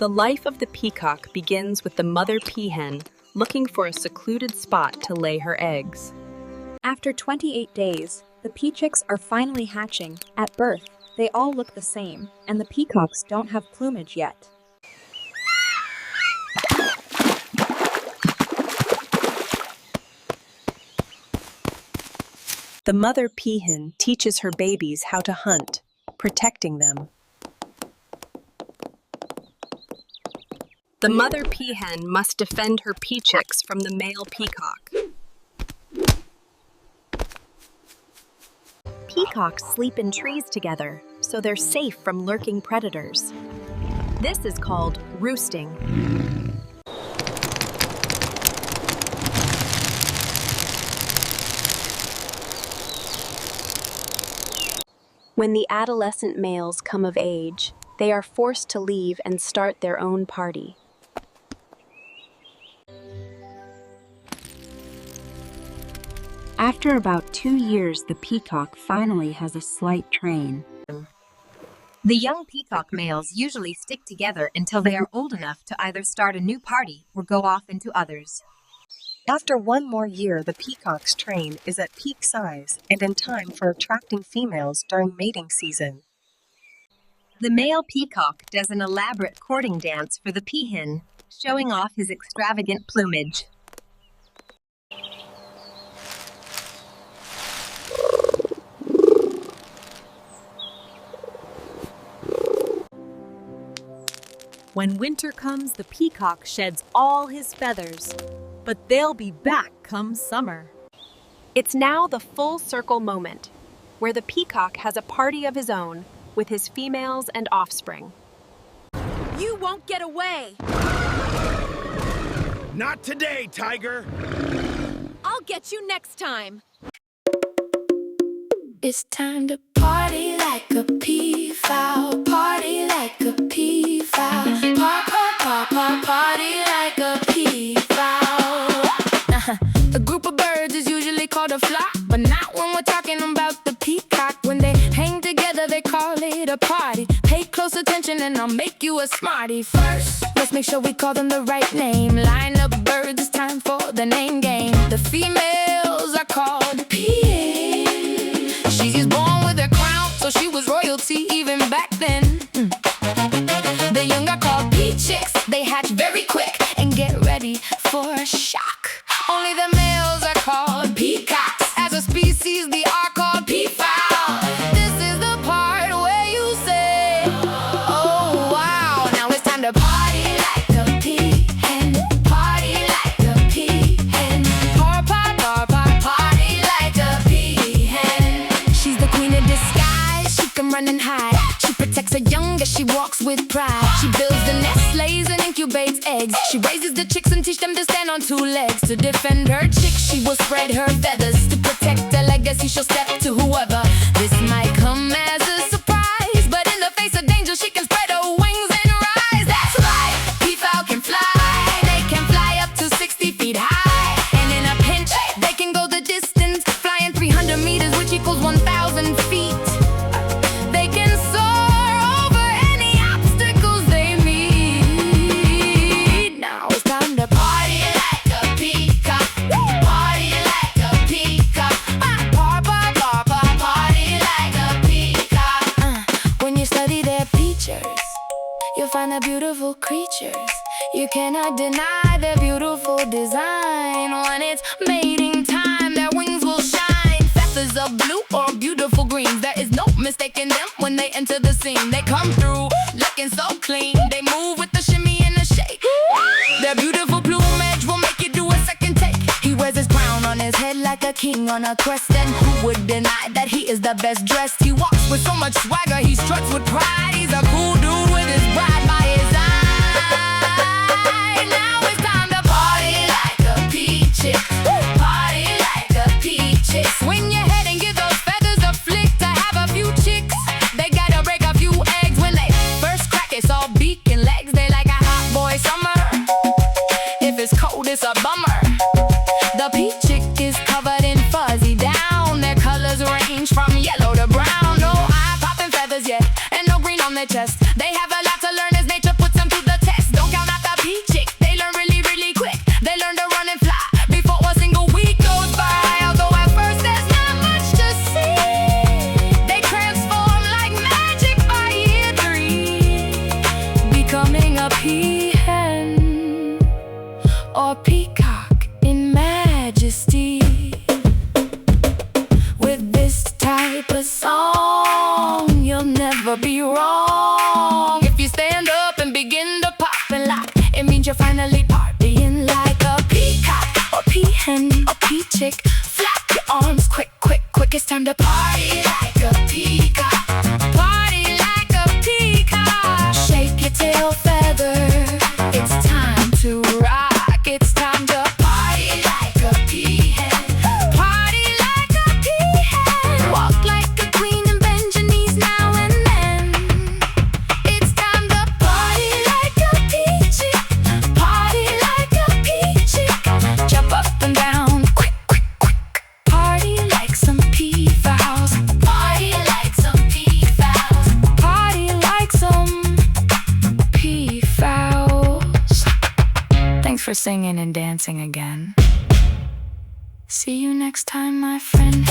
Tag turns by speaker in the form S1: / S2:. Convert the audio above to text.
S1: The life of the peacock begins with the mother peahen looking for a secluded spot to lay her eggs.
S2: After 28 days, the peachicks are finally hatching. At birth, they all look the same, and the peacocks don't have plumage yet.
S1: The mother peahen teaches her babies how to hunt, protecting them. The mother peahen must defend her peachicks from the male peacock. Peacocks sleep in trees together, so they're safe from lurking predators. This is called roosting. When the adolescent males come of age, they are forced to leave and start their own party.
S2: After about 2 years, the peacock finally has a slight train.
S3: The young peacock males usually stick together until they are old enough to either start a new party or go off into others.
S1: After 1 more year, the peacock's train is at peak size and in time for attracting females during mating season.
S3: The male peacock does an elaborate courting dance for the peahen, showing off his extravagant plumage.
S4: When winter comes, the peacock sheds all his feathers, but they'll be back come summer.
S1: It's now the full circle moment, where the peacock has a party of his own with his females and offspring.
S4: You won't get away!
S5: Not today, tiger!
S4: I'll get you next time!
S6: It's time to party like a peafowl, party like a peafowl, party like a peafowl. A group of birds is usually called a flock, but not when we're talking about the peacock. When they hang together, they call it a party. Pay close attention and I'll make you a smarty. First, let's make sure we call them the right name. Line up birds, it's time for the name game. The females are called peahen. She's born with a crown, so she was royalty even back then. The young are called peachicks. They hatch very quick and get ready for a shock. Only the males are called peacocks. As a species, they are called peafowl. This is the part where you say, oh wow, now it's time to party like a peahen, party like a peahen, party like a peahen. She's the queen of disguise. She can run and hide. She protects her young as she walks with pride. She builds the nest, lays and incubates eggs. She raises the chicks and teach them to stand on 2 legs. To defend her chicks, she will spread her feathers. To protect her legacy, she'll step to whoever. This might come as a surprise, but in the face of danger, she can spread her wings and rise. That's right, peafowl can fly. They can fly up to 60 feet high. And in a pinch, they can go the distance, flying 300 meters, which equals 1,000 feet. They can soar over any obstacles they meet. Now it's time to party like a peacock, party like a peacock, party like a peacock. When you study their features, you'll find they're beautiful creatures. You cannot deny their beautiful design. When it's mating time, their wings will shine. Feathers of blue or beautiful greens. There is no mistaking them when they enter the scene. They come through looking so clean. They move with the shimmy and the shake. Their beautiful plumage will make you do a second take. He wears his crown on his head like a king on a crest. And who would deny that he is the best dressed? He walks with so much swagger, he struts with pride. He's a cool dude with his bride by his side. Now it's time to party like a peachick, party like a peachick. Swing your head and give those feathers a flick. To have a few chicks, they gotta break a few eggs. When they first crack, it's all beak and legs. They like a hot boy summer. If it's cold, it's a bummer. The peachick is covered in fuzzy down. Their colors range from yellow to brown. No eye-popping feathers yet, and no green on their chest. They have a lot to learn as nature puts them to the test. or peacock in majesty. With this type of song, you'll never be wrong. If you stand up and begin to pop and lock, it means you're finally partying like a peacock or peahen or peachick. Flap your arms quick, quick, quick. It's time to party like a peacock. Party like a peacock. Shake your tail feather. It's time to rock. It's time to party like a peahen. Party like a peahen. Walk like a queen and bend your knees now and then. It's time to party like a peachy. Party like a peachy. Jump up and down, quick, quick, quick. Party like some pea fowls. Party like some pea fowls. Party like some pea fowls. Thanks for singing and dancing again. See you next time, my friend.